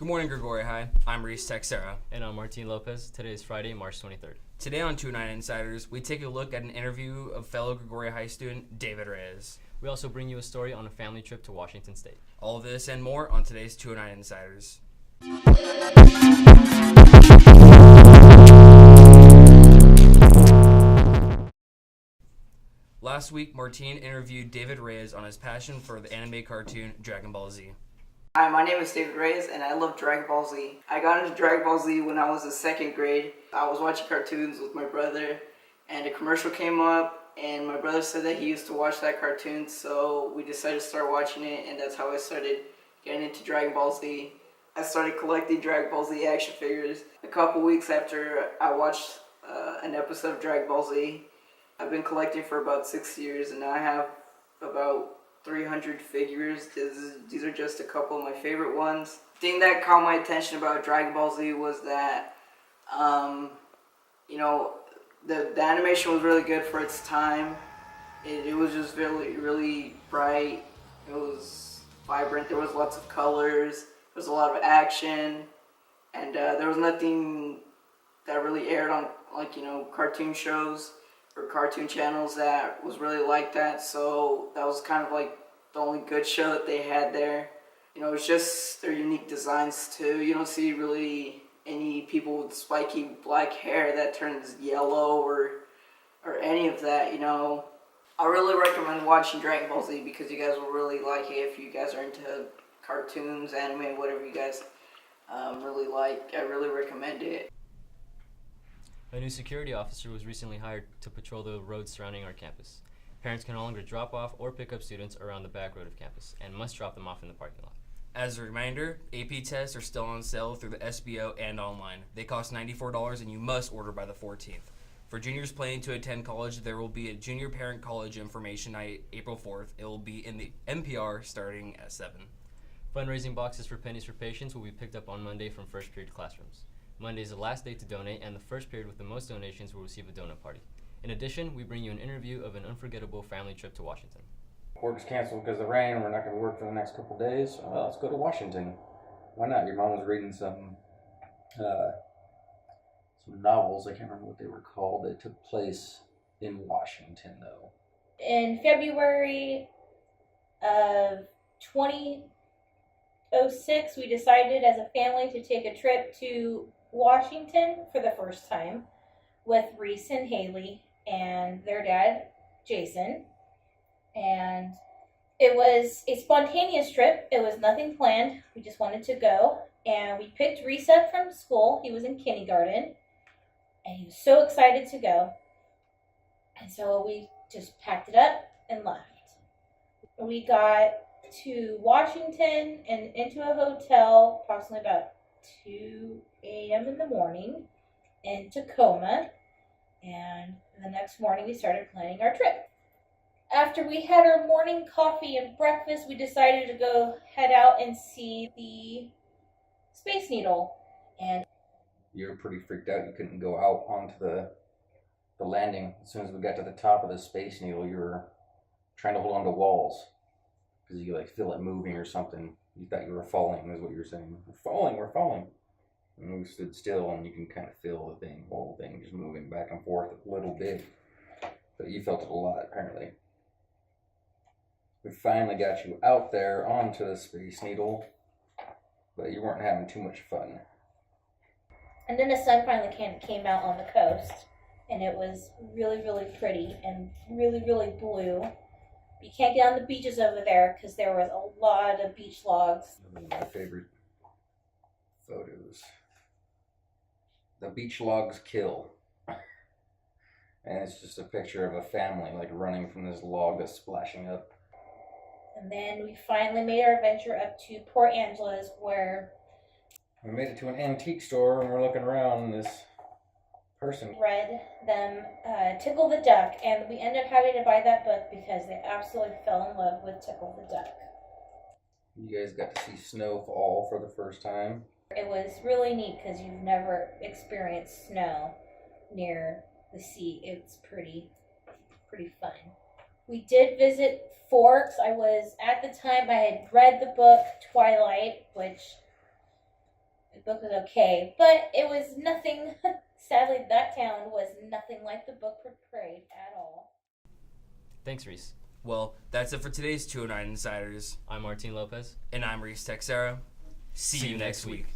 Good morning, Gregoria High. I'm Reese Teixeira. And I'm Martin Lopez. Today is Friday, March 23rd. Today on 29 Insiders, we take a look at an interview of fellow Gregoria High student David Reyes. We also bring you a story on a family trip to Washington State. All of this and more on today's 29 Insiders. Last week, Martin interviewed David Reyes on his passion for the anime cartoon Dragon Ball Z. Hi, my name is David Reyes, and I love Dragon Ball Z. I got into Dragon Ball Z when I was in second grade. I was watching cartoons with my brother, and a commercial came up, and my brother said that he used to watch that cartoon, so we decided to start watching it, and that's how I started getting into Dragon Ball Z. I started collecting Dragon Ball Z action figures a couple weeks after I watched an episode of Dragon Ball Z. I've been collecting for about 6 years, and I have about 300 figures. These are just a couple of my favorite ones. The thing that caught my attention about Dragon Ball Z was that, the animation was really good for its time. It was just really, really bright. It was vibrant. There was lots of colors. There was a lot of action. And there was nothing that really aired on, cartoon shows or cartoon channels that was really like that, so that was kind of like the only good show that they had there. It's just their unique designs too. You don't see really any people with spiky black hair that turns yellow or any of that, I really recommend watching Dragon Ball Z because you guys will really like it if you guys are into cartoons, anime, whatever you guys really like. I really recommend it. A new security officer was recently hired to patrol the roads surrounding our campus. Parents can no longer drop off or pick up students around the back road of campus and must drop them off in the parking lot. As a reminder, AP tests are still on sale through the SBO and online. They cost $94 and you must order by the 14th. For juniors planning to attend college, there will be a junior parent college information night April 4th. It will be in the NPR starting at 7. Fundraising boxes for Pennies for Patients will be picked up on Monday from first period classrooms. Monday is the last day to donate, and the first period with the most donations will receive a donut party. In addition, we bring you an interview of an unforgettable family trip to Washington. Work's canceled because of the rain. We're not going to work for the next couple days. Well, let's go to Washington. Why not? Your mom was reading some novels. I can't remember what they were called. They took place in Washington, though. In February of 2006, we decided as a family to take a trip to Washington for the first time with Reese and Haley and their dad, Jason. And it was a spontaneous trip. It was nothing planned. We just wanted to go. And we picked Reese up from school. He was in kindergarten. And he was so excited to go. And so we just packed it up and left. We got to Washington and into a hotel approximately about 2 a.m. in the morning in Tacoma, and the next morning we started planning our trip. After we had our morning coffee and breakfast, we decided to go head out and see the Space Needle. And You were pretty freaked out. You couldn't go out onto the landing. As soon as we got to the top of the Space Needle, you were trying to hold on to walls because you feel it moving or something. You thought you were falling, is what you were saying. We're falling. And we stood still, and you can kind of feel the whole thing just moving back and forth a little bit. But you felt it a lot, apparently. We finally got you out there onto the Space Needle, but you weren't having too much fun. And then the sun finally came out on the coast, and it was really, really pretty and really, really blue. You can't get on the beaches over there because there was a lot of beach logs. One of my favorite photos. The beach logs kill. And it's just a picture of a family running from this log that's splashing up. And then we finally made our venture up to Port Angeles, where We made it to an antique store and we're looking around and this person read them Tickle the Duck, and we ended up having to buy that book because they absolutely fell in love with Tickle the Duck. You guys got to see snow fall for the first time. It was really neat because you've never experienced snow near the sea. It's pretty fun. We did visit Forks. At the time, I had read the book Twilight, which The book was okay, but it was nothing. Sadly, that town was nothing like the book portrayed at all. Thanks, Reese. Well, that's it for today's 209 Insiders. I'm Martin Lopez. And I'm Reese Teixeira. See you next week.